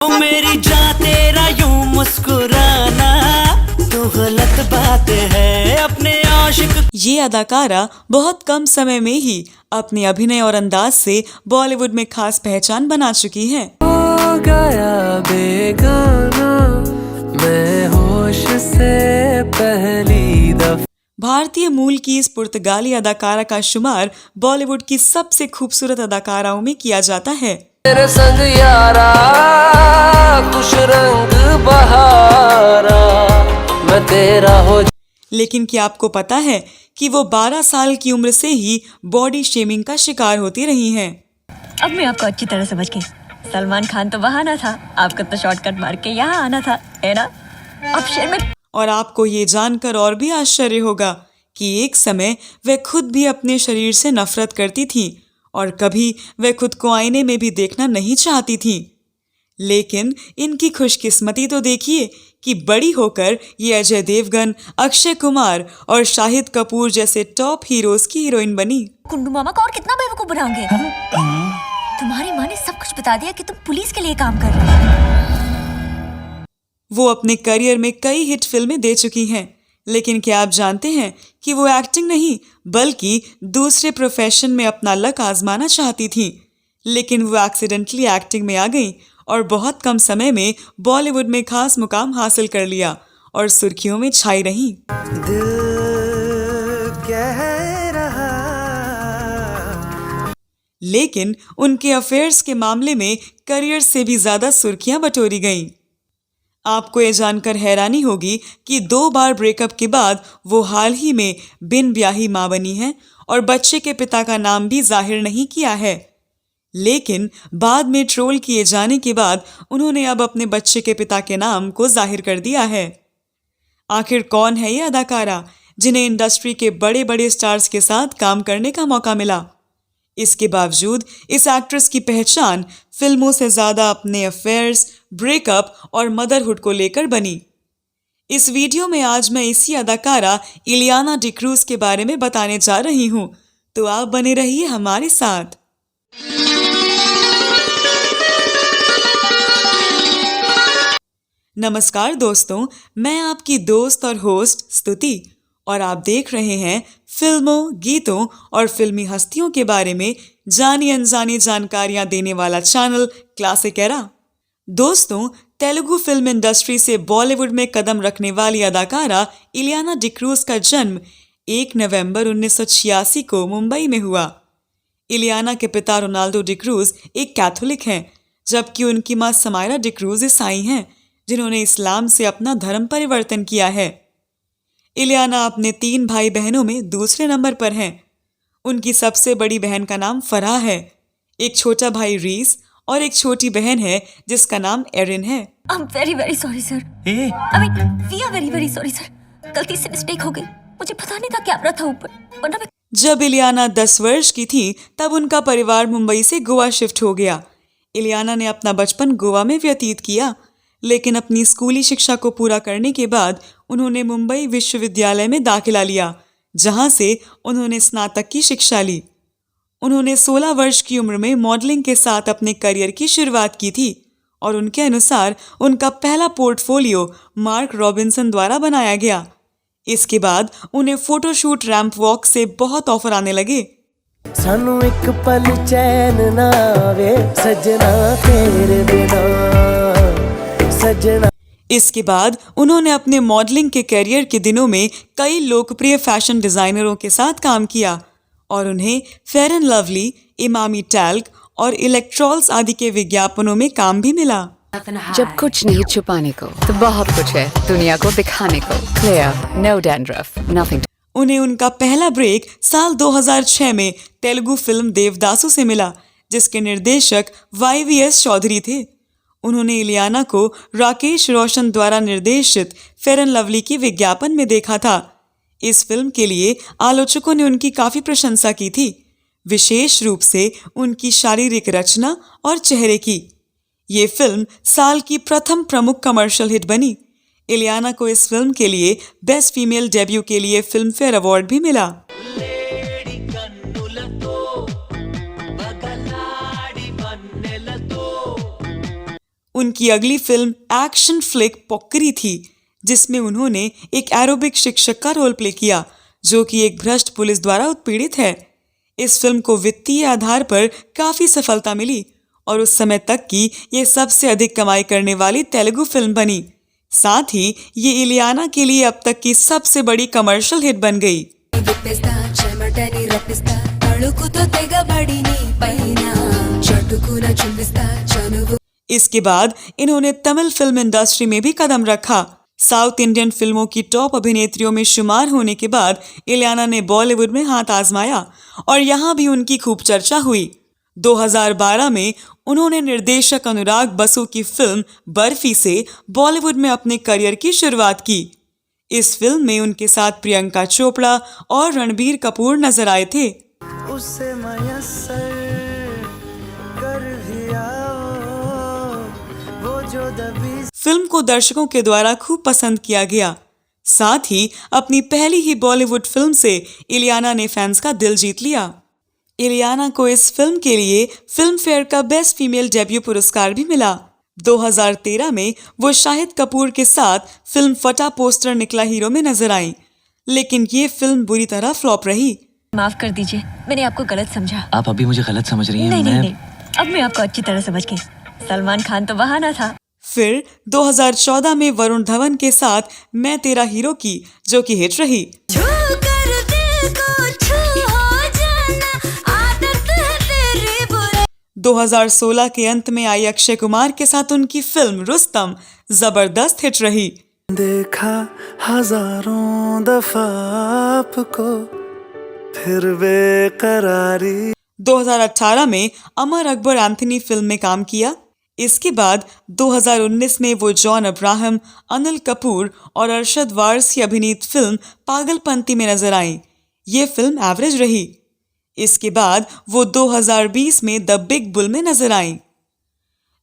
ओ मेरी जान तेरा यूं मुस्कुराना तो गलत बात है अपने आशिक। ये अदाकारा बहुत कम समय में ही अपने अभिनय और अंदाज से बॉलीवुड में खास पहचान बना चुकी हैं। हो गया बेगाना मैं होश से पहली दफा। भारतीय मूल की इस पुर्तगाली अदाकारा का शुमार बॉलीवुड की सबसे खूबसूरत अदाकाराओं में किया जाता है। तेरे संग यारा खुश रंग बहारा मैं तेरा हो। लेकिन क्या आपको पता है कि वो 12 साल की उम्र से ही बॉडी शेमिंग का शिकार होती रही हैं। अब मैं आपको अच्छी तरह समझ गई। सलमान खान तो बहाना था, आपको तो शॉर्टकट मार के यहाँ आना था, है ना? अब शेर में। और आपको ये जानकर और भी आश्चर्य होगा कि एक समय वह खुद भी अपने शरीर से नफरत करती थी और कभी वह खुद को आईने में भी देखना नहीं चाहती थी। लेकिन इनकी खुशकिस्मती तो देखिए कि बड़ी होकर ये अजय देवगन, अक्षय कुमार और शाहिद कपूर जैसे टॉप हीरोज की हीरोइन बनी। कुंडू मामा को और कितना बेवकूफ बनाओगे? तुम्हारी माँ ने सब कुछ बता दिया कि तुम पुलिस के लिए काम कर रहे हो। वो अपने करियर में कई हिट फिल्में दे चुकी हैं, लेकिन क्या आप जानते हैं कि वो एक्टिंग नहीं बल्कि दूसरे प्रोफेशन में अपना लक आजमाना चाहती थी। लेकिन वो एक्सीडेंटली एक्टिंग में आ गई और बहुत कम समय में बॉलीवुड में खास मुकाम हासिल कर लिया और सुर्खियों में छाई रही। दिल कह रहा। लेकिन उनके अफेयर्स के मामले में करियर से भी ज्यादा सुर्खियां बटोरी गईं। आपको ये जानकर हैरानी होगी कि 2 बार ब्रेकअप के बाद वो हाल ही में बिन ब्याही मां बनी हैं और बच्चे के पिता का नाम भी जाहिर नहीं किया है। लेकिन बाद में ट्रोल किए जाने के बाद उन्होंने अब अपने बच्चे के पिता के नाम को जाहिर कर दिया है। आखिर कौन है ये अदाकारा जिन्हें इंडस्ट्री के बड़े बड़े स्टार्स के साथ काम करने का मौका मिला? इसके बावजूद इस एक्ट्रेस की पहचान फिल्मों से ज्यादा अपने अफेयर्स, ब्रेकअप और मदरहुड को लेकर बनी। इस वीडियो में आज मैं इसी अदाकारा इलियाना डिक्रूज के बारे में बताने जा रही हूं, तो आप बने रहिए हमारे साथ। नमस्कार दोस्तों, मैं आपकी दोस्त और होस्ट स्तुति और आप देख रहे हैं फिल्मों, गीतों और फिल्मी हस्तियों के बारे में जानी अनजानी जानकारियां देने वाला चैनल क्लासिक एरा। दोस्तों, तेलुगु फिल्म इंडस्ट्री से बॉलीवुड में कदम रखने वाली अदाकारा इलियाना डिक्रूज का जन्म 1 नवंबर 1986 को मुंबई में हुआ। इलियाना के पिता रोनाल्डो डिक्रूज एक कैथोलिक हैं, जबकि उनकी मां समायरा डिक्रूज ईसाई हैं, जिन्होंने इस्लाम से अपना धर्म परिवर्तन किया है। इलियाना अपने 3 भाई बहनों में दूसरे नंबर पर हैं। उनकी सबसे बड़ी बहन का नाम फराह है, एक छोटा भाई रीस और एक छोटी बहन है जिसका नाम एरिन है। I'm very very sorry sir. I mean, we are very very sorry sir. गलती से मिस्टेक हो गई। मुझे पता नहीं था कैमरा था ऊपर, वरना मैं। जब इलियाना 10 वर्ष की थी तब उनका परिवार मुंबई से गोवा शिफ्ट हो गया। इलियाना ने अपना बचपन गोवा में व्यतीत किया, लेकिन अपनी स्कूली शिक्षा को पूरा करने के बाद उन्होंने मुंबई विश्वविद्यालय में दाखिला लिया, जहां से उन्होंने स्नातक की शिक्षा ली। उन्होंने 16 वर्ष की उम्र में मॉडलिंग के साथ अपने करियर की शुरुआत की थी और उनके अनुसार उनका पहला पोर्टफोलियो मार्क रॉबिन्सन द्वारा बनाया गया। इसके बाद उन्हें फोटोशूट, रैंप वॉक से बहुत ऑफर आने लगे। सानू एक पल चैन ना आवे सजना तेरे बिना सजना। इसके बाद उन्होंने अपने मॉडलिंग के करियर के दिनों में कई लोकप्रिय फैशन डिजाइनरों के साथ काम किया और उन्हें fair and lovely, Emami talc और इलेक्ट्रॉल्स आदि के विज्ञापनों में काम भी मिला। जब कुछ नहीं छुपाने को तो बहुत कुछ है दुनिया को दिखाने को। Clear, no dandruff, nothing. उन्हें उनका पहला ब्रेक साल 2006 में तेलुगु फिल्म देवदासु से मिला, जिसके निर्देशक YVS चौधरी थे। उन्होंने इलियाना को राकेश रोशन द्वारा निर्देशित फेयर एंड लवली की विज्ञापन में देखा था। इस फिल्म के लिए आलोचकों ने उनकी काफी प्रशंसा की थी, विशेष रूप से उनकी शारीरिक रचना और चेहरे की। ये फिल्म साल की प्रथम प्रमुख कमर्शियल हिट बनी। इलियाना को इस फिल्म के लिए बेस्ट फीमेल डेब्यू के लिए फिल्म फेयर अवार्ड भी मिला। उनकी अगली फिल्म एक्शन फ्लिक पोक्करी थी, जिसमें उन्होंने एक एरोबिक शिक्षक का रोल प्ले किया जो कि एक भ्रष्ट पुलिस द्वारा उत्पीड़ित है। इस फिल्म को वित्तीय आधार पर काफी सफलता मिली और उस समय तक की ये सबसे अधिक कमाई करने वाली तेलुगु फिल्म बनी। साथ ही ये इलियाना के लिए अब तक की सबसे बड़ी कमर्शियल हिट बन गई। విప్పిస్తా చెమటని రప్పిస్తా తళుకుతో తెగబడిని పైన చటుకున చుంబిస్తా చనువు। इसके बाद इन्होंने तमिल फिल्म इंडस्ट्री में भी कदम रखा। साउथ इंडियन फिल्मों की टॉप अभिनेत्रियों में शुमार होने के बाद इलियाना ने बॉलीवुड में हाथ आजमाया और यहाँ भी उनकी खूब चर्चा हुई। 2012 में उन्होंने निर्देशक अनुराग बसु की फिल्म बर्फी से बॉलीवुड में अपने करियर की शुरुआत की। इस फिल्म में उनके साथ प्रियंका चोपड़ा और रणबीर कपूर नजर आए थे। उसे मयस्सर कर भी आओ, वो जो दबी। फिल्म को दर्शकों के द्वारा खूब पसंद किया गया। साथ ही अपनी पहली ही बॉलीवुड फिल्म से इलियाना ने फैंस का दिल जीत लिया। इलियाना को इस फिल्म के लिए फिल्म फेयर का बेस्ट फीमेल डेब्यू पुरस्कार भी मिला। 2013 में वो शाहिद कपूर के साथ फिल्म फटा पोस्टर निकला हीरो में नजर आईं, लेकिन ये फिल्म बुरी तरह फ्लॉप रही। माफ कर दीजिए, मैंने आपको गलत समझा। आप अभी मुझे गलत समझ रही हैं। नहीं, अब मैं आपको अच्छी तरह समझ गई। सलमान खान तो बहाना था। फिर 2014 में वरुण धवन के साथ मैं तेरा हीरो की, जो कि हिट रही। 2016 के अंत में आई अक्षय कुमार के साथ उनकी फिल्म रुस्तम जबरदस्त हिट रही। देखा हजारों दफा आपको फिर बेकरारी। 2018 में अमर अकबर एंथनी फिल्म में काम किया। इसके बाद 2019 में वो जॉन अब्राहम, अनिल कपूर और अरशद वारसी अभिनीत फिल्म पागलपंती में नजर आई। ये फिल्म एवरेज रही। इसके बाद वो 2020 में द बिग बुल में नजर आई।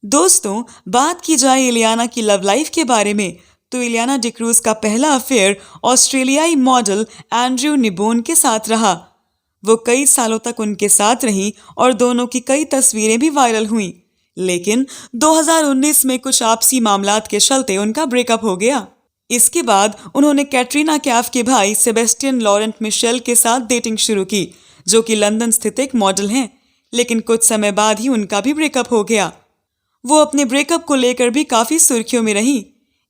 दोस्तों, बात की जाए इलियाना की लव लाइफ के बारे में तो इलियाना डिक्रूज का पहला अफेयर ऑस्ट्रेलियाई मॉडल एंड्रयू निबोन के साथ रहा। वो कई सालों तक उनके साथ रहीं और दोनों की कई तस्वीरें भी वायरल हुईं। लेकिन 2019 में कुछ आपसी मामलात के चलते उनका ब्रेकअप हो गया। इसके बाद उन्होंने कैटरीना कैफ के भाई सेबेस्टियन लॉरेंट मिशेल के साथ डेटिंग शुरू की, जो कि लंदन स्थित एक मॉडल हैं। लेकिन कुछ समय बाद ही उनका भी ब्रेकअप हो गया। वो अपने ब्रेकअप को लेकर भी काफी सुर्खियों में रहीं।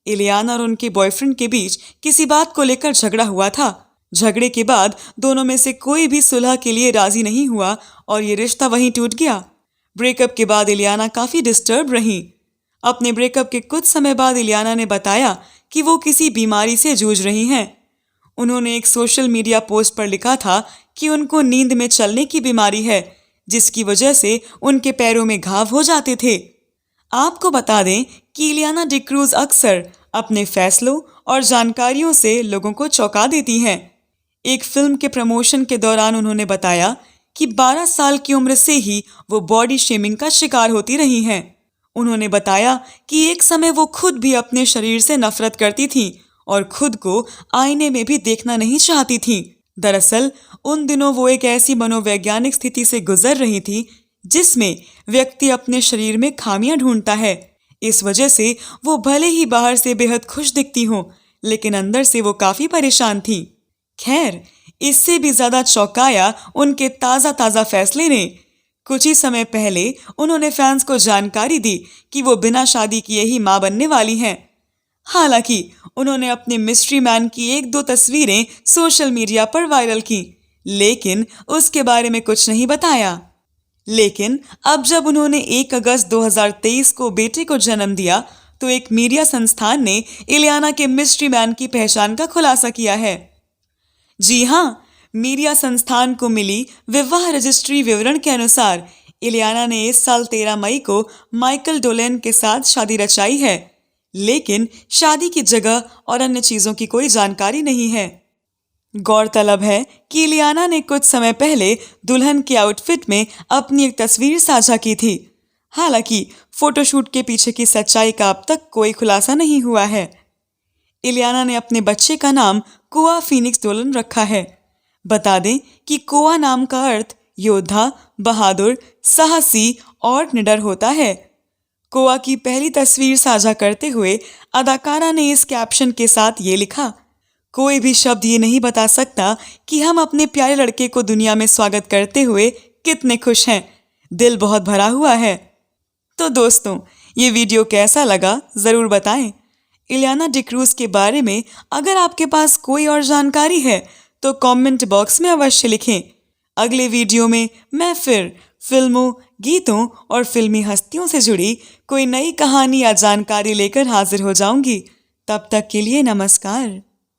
इलियाना और उनके बॉयफ्रेंड के बीच किसी बात को लेकर झगड़ा हुआ था। झगड़े के बाद दोनों में से कोई भी सुलह के लिए राजी नहीं हुआ और ये रिश्ता वहीं टूट गया। ब्रेकअप के बाद इलियाना काफी डिस्टर्ब रहीं। अपने ब्रेकअप के कुछ समय बाद इलियाना ने बताया कि वो किसी बीमारी से जूझ रही हैं। उन्होंने एक सोशल मीडिया पोस्ट पर लिखा था कि उनको नींद में चलने की बीमारी है, जिसकी वजह से उनके पैरों में घाव हो जाते थे। आपको बता दें कि इलियाना डिक्रूज अक्सर अपने फैसलों और जानकारियों से लोगों को चौंका देती हैं। एक फिल्म के प्रमोशन के दौरान उन्होंने बताया कि 12 साल की उम्र से ही वो बॉडी शेमिंग का शिकार होती रही हैं। उन्होंने बताया कि एक समय वो खुद भी अपने शरीर से नफरत करती थीं और खुद को आईने में भी देखना नहीं चाहती थीं। दरअसल उन दिनों वो एक ऐसी मनोवैज्ञानिक स्थिति से गुजर रही थी जिसमें व्यक्ति अपने शरीर में खामियां ढूंढता है। इस वजह से वो भले ही बाहर से बेहद खुश दिखती हों, लेकिन अंदर से वो काफी परेशान थी। खैर, इससे भी ज्यादा चौंकाया उनके ताजा फैसले ने। कुछ ही समय पहले उन्होंने फैंस को जानकारी दी कि वो बिना शादी किए ही मां बनने वाली हैं। हालांकि उन्होंने अपने मिस्ट्री मैन की 1-2 तस्वीरें सोशल मीडिया पर वायरल की, लेकिन उसके बारे में कुछ नहीं बताया। लेकिन अब जब उन्होंने 1 अगस्त 2023 को बेटे को जन्म दिया तो एक मीडिया संस्थान ने इलियाना के मिस्ट्री मैन की पहचान का खुलासा किया है। जी हाँ, मीडिया संस्थान को मिली विवाह रजिस्ट्री विवरण के अनुसार इलियाना ने इस साल 13 मई को माइकल डोलेन के साथ शादी रचाई है, लेकिन शादी की जगह और अन्य चीजों की कोई जानकारी नहीं है। गौरतलब है कि इलियाना ने कुछ समय पहले दुल्हन के आउटफिट में अपनी एक तस्वीर साझा की थी। हालांकि फोटोशूट के पीछे की सच्चाई का अब तक कोई खुलासा नहीं हुआ है। इलियाना ने अपने बच्चे का नाम कोआ फीनिक्स डोलन रखा है। बता दें कि कोआ नाम का अर्थ योद्धा, बहादुर, साहसी और निडर होता है। कोआ की पहली तस्वीर साझा करते हुए अदाकारा ने इस कैप्शन के साथ ये लिखा, कोई भी शब्द ये नहीं बता सकता कि हम अपने प्यारे लड़के को दुनिया में स्वागत करते हुए कितने खुश हैं। दिल बहुत भरा हुआ है। तो दोस्तों, ये वीडियो कैसा लगा ज़रूर बताएं। इलियाना डिक्रूज के बारे में अगर आपके पास कोई और जानकारी है तो कमेंट बॉक्स में अवश्य लिखें। अगले वीडियो में मैं फिर फिल्मों, गीतों और फिल्मी हस्तियों से जुड़ी कोई नई कहानी या जानकारी लेकर हाजिर हो जाऊंगी। तब तक के लिए नमस्कार।